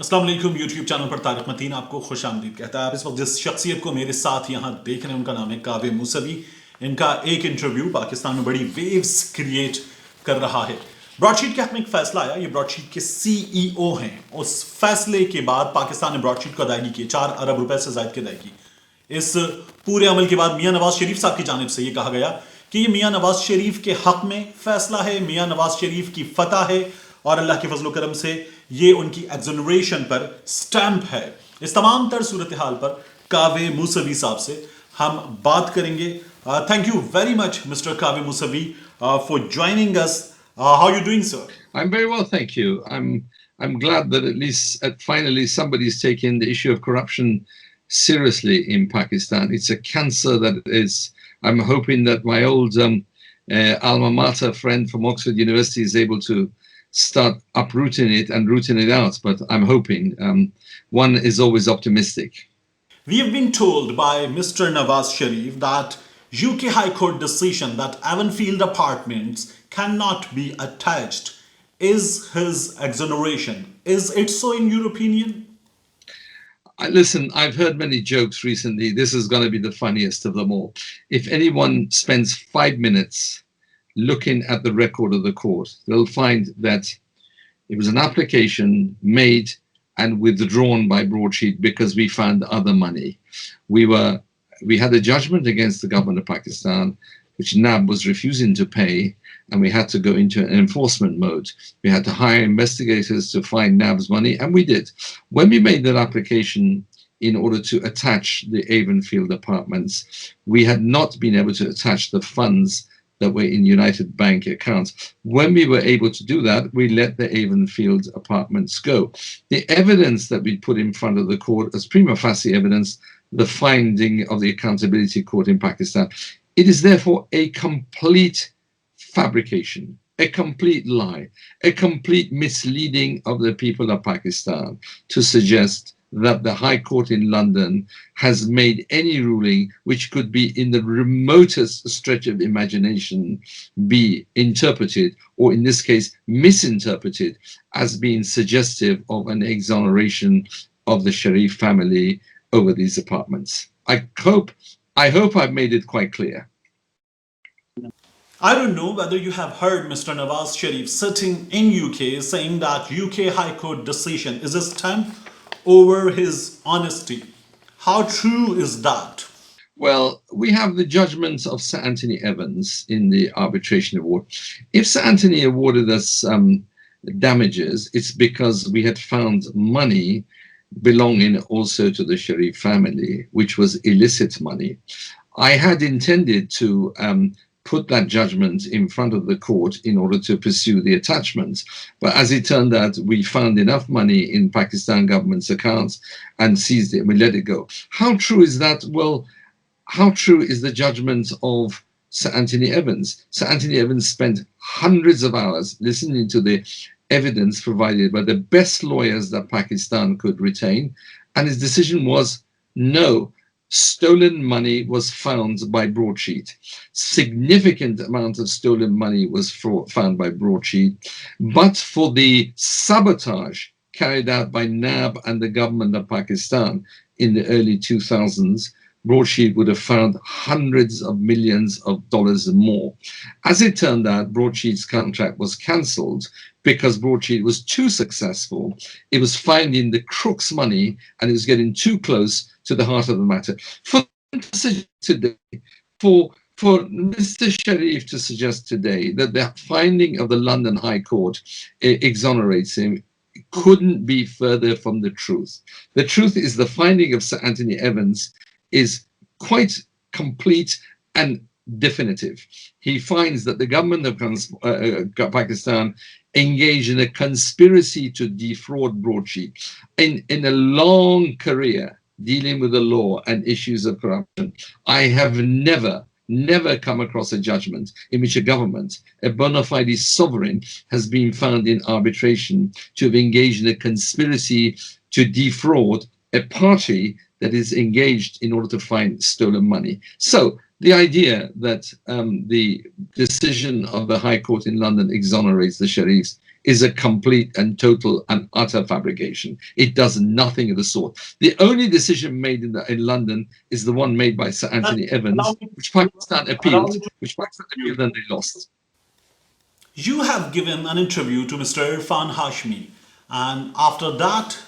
अस्सलाम वालेकुम YouTube channel पर तारिक मतीन आपको खुश आमदीद कहता है। आप इस वक्त जिस शख्सियत को मेरे साथ यहाँ देख रहे हैं उनका नाम है कावे मूसवी। इनका एक इंटरव्यू पाकिस्तान में बड़ी वेव्स क्रिएट कर रहा है। ब्रॉडशीट के हक में एक फैसला आया, ये ब्रॉडशीट के CEO हैं। उस फैसले के बाद पाकिस्तान ने ब्रॉडशीट को अदायगी की, 4 अरब रुपए से ज्यादा की अदायगी। इस पूरे अमल के बाद मियां नवाज शरीफ साहब की जानिब से ये कहा गया कि ये मियां नवाज शरीफ के हक में फैसला है, मियां नवाज शरीफ की फतह है और अल्लाह के फजल करम से ये उनकी एक्सोनरेशन पर स्टैंप है। इस तमाम तर सूरत हाल पर कावे मूसवी साहब से हम बात करेंगे। Thank you very much mister Kaveh Mousavi for joining us. How you doing sir? I'm very well, thank you. I'm glad that at least finally somebody's taking the issue of corruption seriously in Pakistan. It's a cancer that is. I'm hoping that my old alma mater friend from Oxford University is able to start uprooting it and rooting it out. But I'm hoping one is always optimistic. We have been told by Mr. Nawaz Sharif that UK High Court decision that Avonfield apartments cannot be attached is his exoneration. Is it so in your opinion? Listen, I've heard many jokes recently. This is going to be the funniest of them all. If anyone spends 5 minutes looking at the record of the court, they'll find that it was an application made and withdrawn by Broadsheet because we found other money. We had a judgment against the government of Pakistan, which NAB was refusing to pay, and we had to go into an enforcement mode. We had to hire investigators to find NAB's money, and we did. When we made that application in order to attach the Avonfield apartments, we had not been able to attach the funds that were in United Bank accounts. When we were able to do that, we let the Avonfield apartments go. The evidence that we put in front of the court as prima facie evidence, the finding of the Accountability Court in Pakistan, it is therefore a complete fabrication, a complete lie, a complete misleading of the people of Pakistan to suggest that the High Court in London has made any ruling which could be in the remotest stretch of imagination be interpreted, or in this case misinterpreted, as being suggestive of an exoneration of the Sharif family over these apartments. I hope I've made it quite clear. I don't know whether you have heard Mr. Nawaz Sharif sitting in UK saying that UK High Court decision is a stamp over his honesty. How true is that? Well, we have the judgment of Sir Anthony Evans in the arbitration award. If Sir Anthony awarded us damages, it's because we had found money belonging also to the Sharif family, which was illicit money. I had intended to put that judgment in front of the court in order to pursue the attachments. But as it turned out, we found enough money in Pakistan government's accounts and seized it and we let it go. How true is that? Well, how true is the judgment of Sir Anthony Evans? Sir Anthony Evans spent hundreds of hours listening to the evidence provided by the best lawyers that Pakistan could retain, and his decision was no. Stolen money was found by Broadsheet. Significant amount of stolen money was found by Broadsheet, but for the sabotage carried out by NAB and the government of Pakistan in the early 2000s, Broadsheet would have found hundreds of millions of dollars more. As it turned out, Broadsheet's contract was cancelled because Broadsheet was too successful. It was finding the crooks' money and it was getting too close to the heart of the matter. For today, for Mr. Sharif to suggest today that the finding of the London High Court exonerates him couldn't be further from the truth. The truth is the finding of Sir Anthony Evans is quite complete and definitive. He finds that the government of Pakistan engaged in a conspiracy to defraud Broadsheet. In a long career dealing with the law and issues of corruption, I have never come across a judgment in which a government, a bona fide sovereign, has been found in arbitration to have engaged in a conspiracy to defraud a party that is engaged in order to find stolen money. So the idea that the decision of the High Court in London exonerates the Sharifs is a complete and total and utter fabrication. It does nothing of the sort. The only decision made in London is the one made by Sir Anthony Evans, which Pakistan appealed, and they lost. You have given an interview to Mr. Irfan Hashmi, and after that,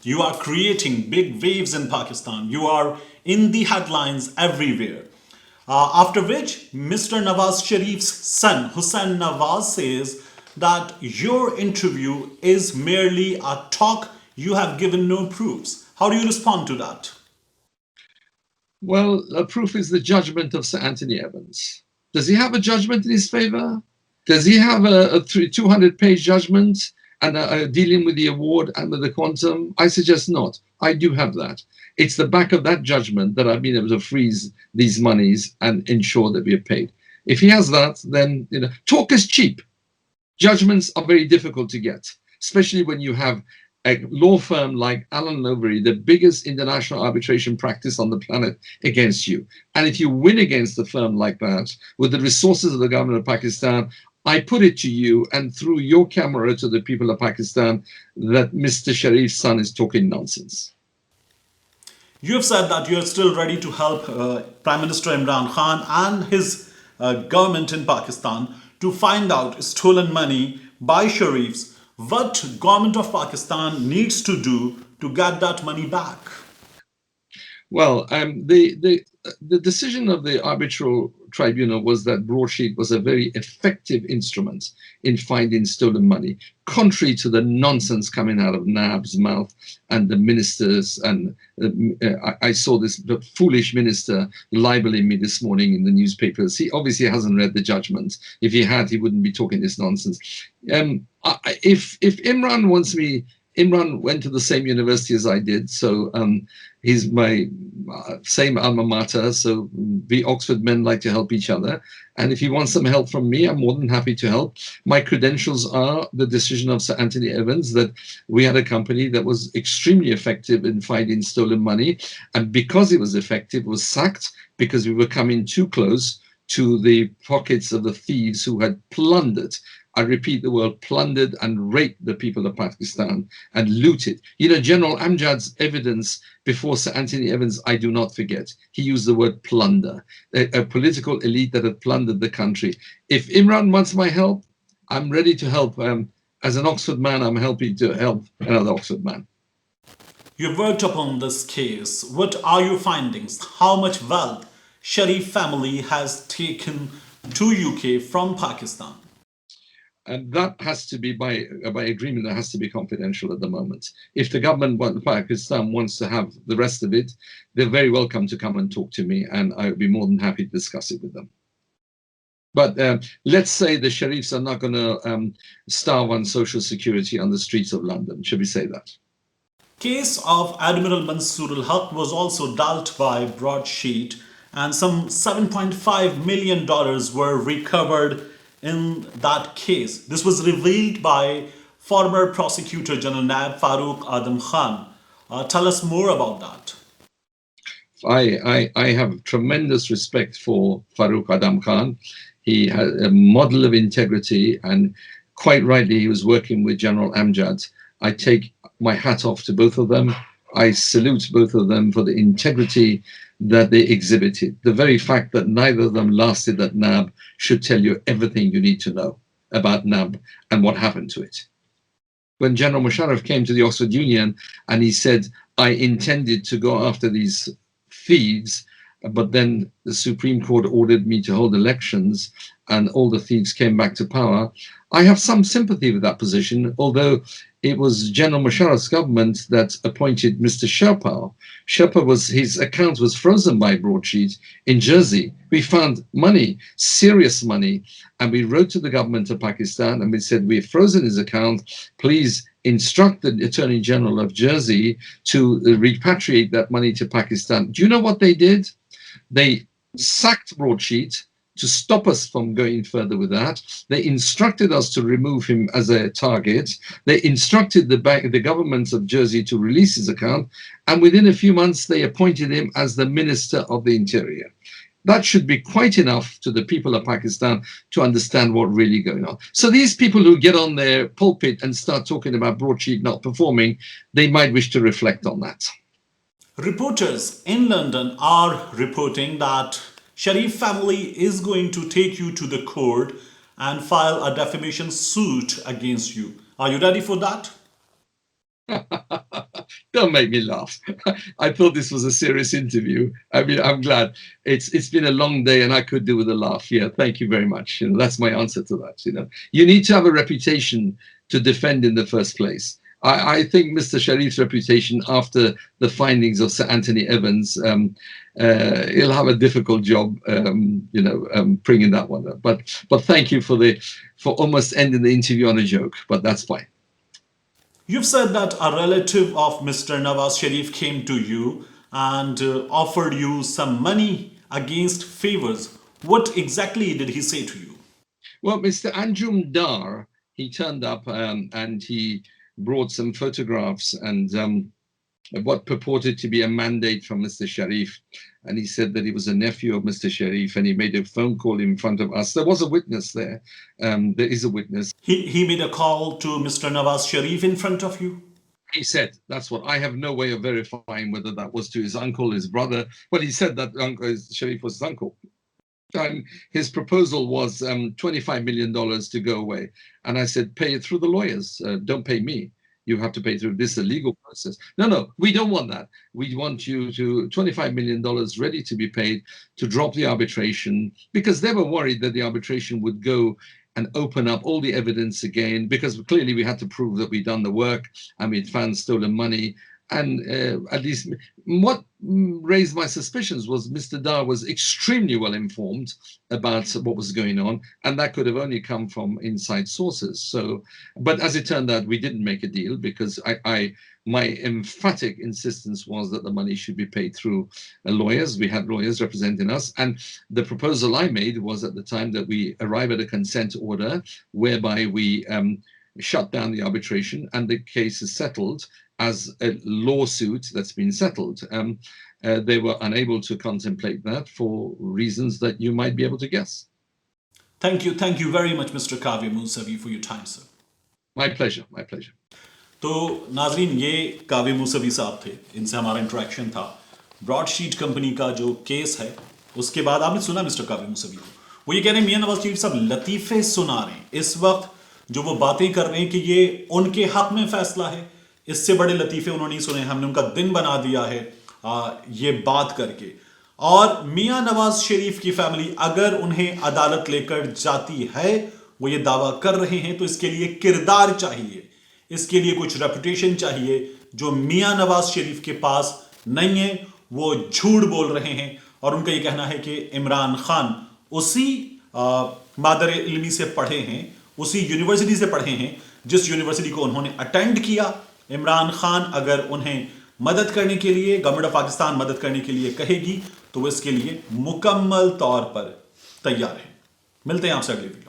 you are creating big waves in Pakistan. You are in the headlines everywhere. After which, Mr. Nawaz Sharif's son, Hussain Nawaz, says that your interview is merely a talk, you have given no proofs. How do you respond to that? Well, the proof is the judgment of Sir Anthony Evans. Does he have a judgment in his favor? Does he have a 200-page judgment and dealing with the award and with the quantum? I suggest not. I do have that. It's the back of that judgment that I've been able to freeze these monies and ensure that we are paid. If he has that, then talk is cheap. Judgments are very difficult to get, especially when you have a law firm like Allen Overy, the biggest international arbitration practice on the planet, against you. And if you win against a firm like that, with the resources of the government of Pakistan, I put it to you and through your camera to the people of Pakistan that Mr. Sharif's son is talking nonsense. You have said that you are still ready to help Prime Minister Imran Khan and his government in Pakistan to find out stolen money by Sharifs. What government of Pakistan needs to do to get that money back? Well, the decision of the arbitral tribunal was that broadsheet was a very effective instrument in finding stolen money, contrary to the nonsense coming out of NAB's mouth and the ministers. And I saw this foolish minister libeling me this morning in the newspapers. He obviously hasn't read the judgment. If he had, he wouldn't be talking this nonsense. If Imran wants me, Imran went to the same university as I did, so he's my same alma mater, so we Oxford men like to help each other. And if he wants some help from me, I'm more than happy to help. My credentials are the decision of Sir Anthony Evans that we had a company that was extremely effective in finding stolen money. And because it was effective, was sacked because we were coming too close to the pockets of the thieves who had plundered. I repeat the word plundered and raped the people of Pakistan and looted. General Amjad's evidence before Sir Anthony Evans, I do not forget. He used the word plunder, a political elite that had plundered the country. If Imran wants my help, I'm ready to help. As an Oxford man, I'm happy to help another Oxford man. You've worked upon this case. What are your findings? How much wealth Sharif family has taken to UK from Pakistan? And that has to be by agreement, that has to be confidential at the moment. If the government Pakistan wants to have the rest of it, they're very welcome to come and talk to me, and I would be more than happy to discuss it with them. But let's say the Sharifs are not going to starve on social security on the streets of London. Should we say that? Case of Admiral Mansoor al-Haq was also dealt by broadsheet, and some $7.5 million were recovered in that case. This was revealed by former Prosecutor General Naib Farooq Adam Khan. Tell us more about that. I have tremendous respect for Farooq Adam Khan. He had a model of integrity, and quite rightly, he was working with General Amjad. I take my hat off to both of them. I salute both of them for the integrity that they exhibited. The very fact that neither of them lasted at NAB should tell you everything you need to know about NAB and what happened to it. When General Mushraif came to the Oxford Union and he said, I intended to go after these thieves, but then the Supreme Court ordered me to hold elections and all the thieves came back to power, I have some sympathy with that position, although it was General Musharraf's government that appointed Mr. SherPao. His account was frozen by broadsheet in Jersey. We found money, serious money, and we wrote to the government of Pakistan and we said, we've frozen his account. Please instruct the Attorney General of Jersey to repatriate that money to Pakistan. Do you know what they did? They sacked broadsheet to stop us from going further with that. They instructed us to remove him as a target. They instructed the government of Jersey to release his account. And within a few months, they appointed him as the Minister of the Interior. That should be quite enough to the people of Pakistan to understand what really going on. So these people who get on their pulpit and start talking about broadsheet not performing, they might wish to reflect on that. Reporters in London are reporting that Sharif family is going to take you to the court and file a defamation suit against you. Are you ready for that? Don't make me laugh. I thought this was a serious interview. I mean, I'm glad. It's been a long day, and I could do with a laugh. Yeah, thank you very much. You know, that's my answer to that. You know, you need to have a reputation to defend in the first place. I think Mr. Sharif's reputation after the findings of Sir Anthony Evans, he'll have a difficult job, bringing that one up. But thank you for almost ending the interview on a joke. But that's fine. You've said that a relative of Mr. Nawaz Sharif came to you and offered you some money against favors. What exactly did he say to you? Well, Mr. Anjum Dar, he turned up and he brought some photographs and what purported to be a mandate from Mr. Sharif. And he said that he was a nephew of Mr. Sharif, and he made a phone call in front of us. There was a witness there. There is a witness. He made a call to Mr. Nawaz Sharif in front of you? He said, that's what I have no way of verifying whether that was to his uncle, his brother, but he said that Sharif was his uncle. And his proposal was $25 million to go away. And I said, pay it through the lawyers. Don't pay me. You have to pay through this legal process. No, we don't want that. We want you to $25 million ready to be paid to drop the arbitration, because they were worried that the arbitration would go and open up all the evidence again, because clearly we had to prove that we'd done the work and we'd found stolen money. And at least what raised my suspicions was Mr. Dar was extremely well informed about what was going on, and that could have only come from inside sources. So, but as it turned out, we didn't make a deal, because my emphatic insistence was that the money should be paid through lawyers. We had lawyers representing us, and the proposal I made was at the time that we arrive at a consent order whereby we shut down the arbitration and the case is settled as a lawsuit that's been settled. They were unable to contemplate that for reasons that you might be able to guess. Thank you very much, Mr. Kaveh Moussavi, for your time, sir. My pleasure, my pleasure. तो नाजरीन, ये कावे मूसवी साहब थे, इनसे हमारा interaction था broadsheet company का जो केस है। उसके बाद आपने सुना मिस्टर कावे मूसवी को, वो ये कह रहे हैं मियां नवाज शरीफ साहब लतीफ़े सुना रहे हैं इस वक्त, जो वो बातें कर रहे हैं कि ये उनके हक में फैसला है। इससे बड़े लतीफ़े उन्होंने नहीं सुने, हमने उनका दिन बना दिया है ये बात करके। और मियां नवाज शरीफ की फैमिली अगर उन्हें अदालत लेकर जाती है, वो ये दावा कर रहे हैं, तो इसके लिए किरदार चाहिए, इसके लिए कुछ रेपुटेशन चाहिए जो मियां नवाज शरीफ के पास नहीं है। वो झूठ बोल रहे हैं और उनका ये कहना है कि इमरान खान उसी मादर इल्मी से पढ़े हैं, उसी यूनिवर्सिटी से पढ़े हैं जिस यूनिवर्सिटी को उन्होंने अटेंड किया। इमरान खान अगर उन्हें मदद करने के लिए, गवर्नमेंट ऑफ पाकिस्तान मदद करने के लिए कहेगी, तो वो इसके लिए मुकम्मल तौर पर तैयार है। मिलते हैं आपसे अगले वीडियो।